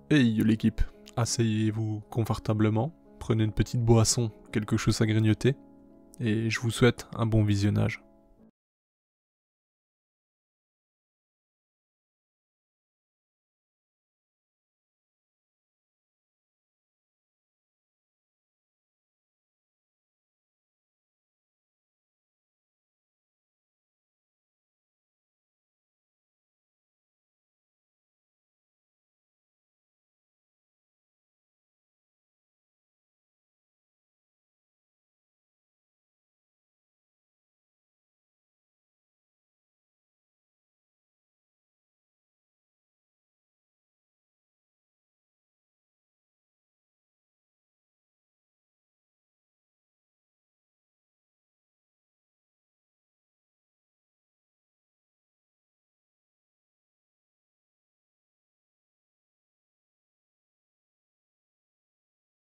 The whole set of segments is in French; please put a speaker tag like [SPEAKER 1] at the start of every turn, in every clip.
[SPEAKER 1] Hey l'équipe, asseyez-vous confortablement, prenez une petite boisson, quelque chose à grignoter, et je vous souhaite un bon visionnage.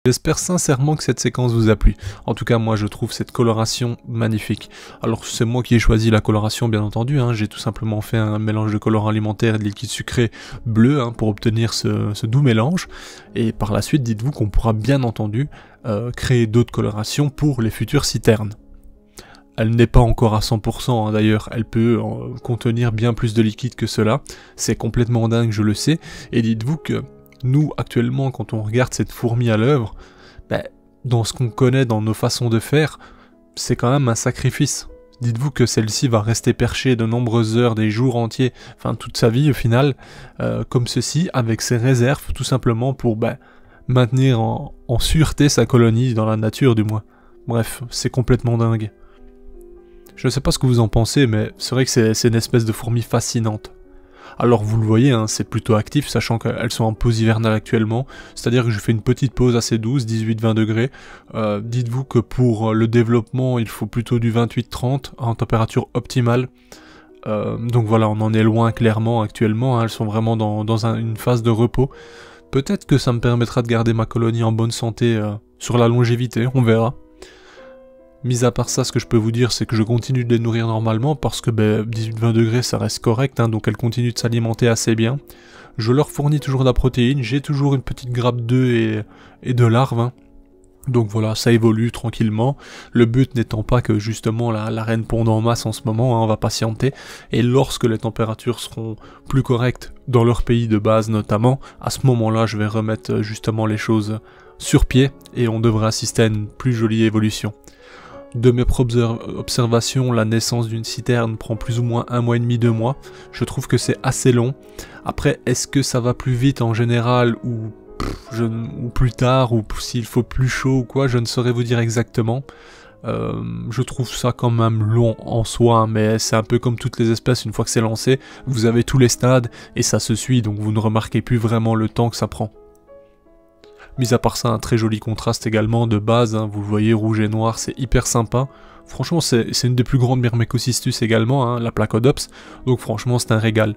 [SPEAKER 1] J'espère sincèrement que cette séquence vous a plu. En tout cas, moi je trouve cette coloration magnifique. Alors c'est moi qui ai choisi la coloration bien entendu, hein. J'ai tout simplement fait un mélange de colorant alimentaire et de liquide sucré bleu pour obtenir ce doux mélange. Et par la suite, dites-vous qu'on pourra bien entendu créer d'autres colorations pour les futures citernes. Elle n'est pas encore à 100% d'ailleurs, elle peut contenir bien plus de liquide que cela. C'est complètement dingue, je le sais. Et dites-vous que nous, actuellement, quand on regarde cette fourmi à l'œuvre, dans ce qu'on connaît, dans nos façons de faire, c'est quand même un sacrifice. Dites-vous que celle-ci va rester perchée de nombreuses heures, des jours entiers, enfin toute sa vie au final, comme ceci, avec ses réserves, tout simplement pour maintenir en sûreté sa colonie, dans la nature du moins. Bref, c'est complètement dingue. Je ne sais pas ce que vous en pensez, mais c'est vrai que c'est une espèce de fourmi fascinante. Alors vous le voyez, c'est plutôt actif, sachant qu'elles sont en pause hivernale actuellement, c'est-à-dire que je fais une petite pause assez douce, 18-20 degrés. Dites-vous que pour le développement, il faut plutôt du 28-30 en température optimale. Donc voilà, on en est loin clairement actuellement, elles sont vraiment dans une phase de repos. Peut-être que ça me permettra de garder ma colonie en bonne santé sur la longévité, on verra. Mis à part ça, ce que je peux vous dire, c'est que je continue de les nourrir normalement parce que 18-20 degrés ça reste correct, donc elles continuent de s'alimenter assez bien. Je leur fournis toujours de la protéine, j'ai toujours une petite grappe d'œufs et de larves. Donc voilà, ça évolue tranquillement. Le but n'étant pas que justement la reine ponde en masse en ce moment, on va patienter. Et lorsque les températures seront plus correctes dans leur pays de base notamment, à ce moment-là je vais remettre justement les choses sur pied et on devrait assister à une plus jolie évolution. De mes propres observations, la naissance d'une citerne prend plus ou moins 1 mois et demi, 2 mois. Je trouve que c'est assez long. Après, est-ce que ça va plus vite en général ou plus tard, ou s'il faut plus chaud ou quoi, je ne saurais vous dire exactement. Je trouve ça quand même long en soi, mais c'est un peu comme toutes les espèces, une fois que c'est lancé, vous avez tous les stades et ça se suit, donc vous ne remarquez plus vraiment le temps que ça prend. Mis à part ça, un très joli contraste également de base, vous le voyez, rouge et noir, c'est hyper sympa. Franchement, c'est une des plus grandes Myrmecocystus également, la Placodops, donc franchement c'est un régal.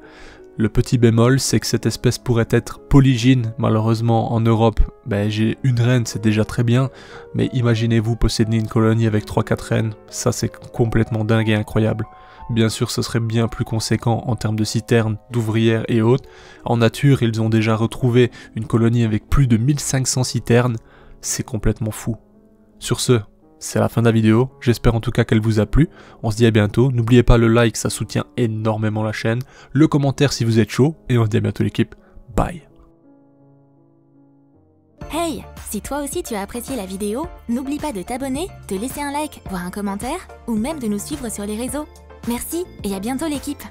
[SPEAKER 1] Le petit bémol, c'est que cette espèce pourrait être polygyne, malheureusement en Europe, j'ai une reine, c'est déjà très bien, mais imaginez-vous posséder une colonie avec 3-4 reines, ça c'est complètement dingue et incroyable. Bien sûr, ce serait bien plus conséquent en termes de citernes, d'ouvrières et autres. En nature, ils ont déjà retrouvé une colonie avec plus de 1500 citernes. C'est complètement fou. Sur ce, c'est la fin de la vidéo. J'espère en tout cas qu'elle vous a plu. On se dit à bientôt. N'oubliez pas le like, ça soutient énormément la chaîne. Le commentaire si vous êtes chaud. Et on se dit à bientôt l'équipe. Bye.
[SPEAKER 2] Hey, si toi aussi tu as apprécié la vidéo, n'oublie pas de t'abonner, de laisser un like, voire un commentaire, ou même de nous suivre sur les réseaux. Merci et à bientôt l'équipe!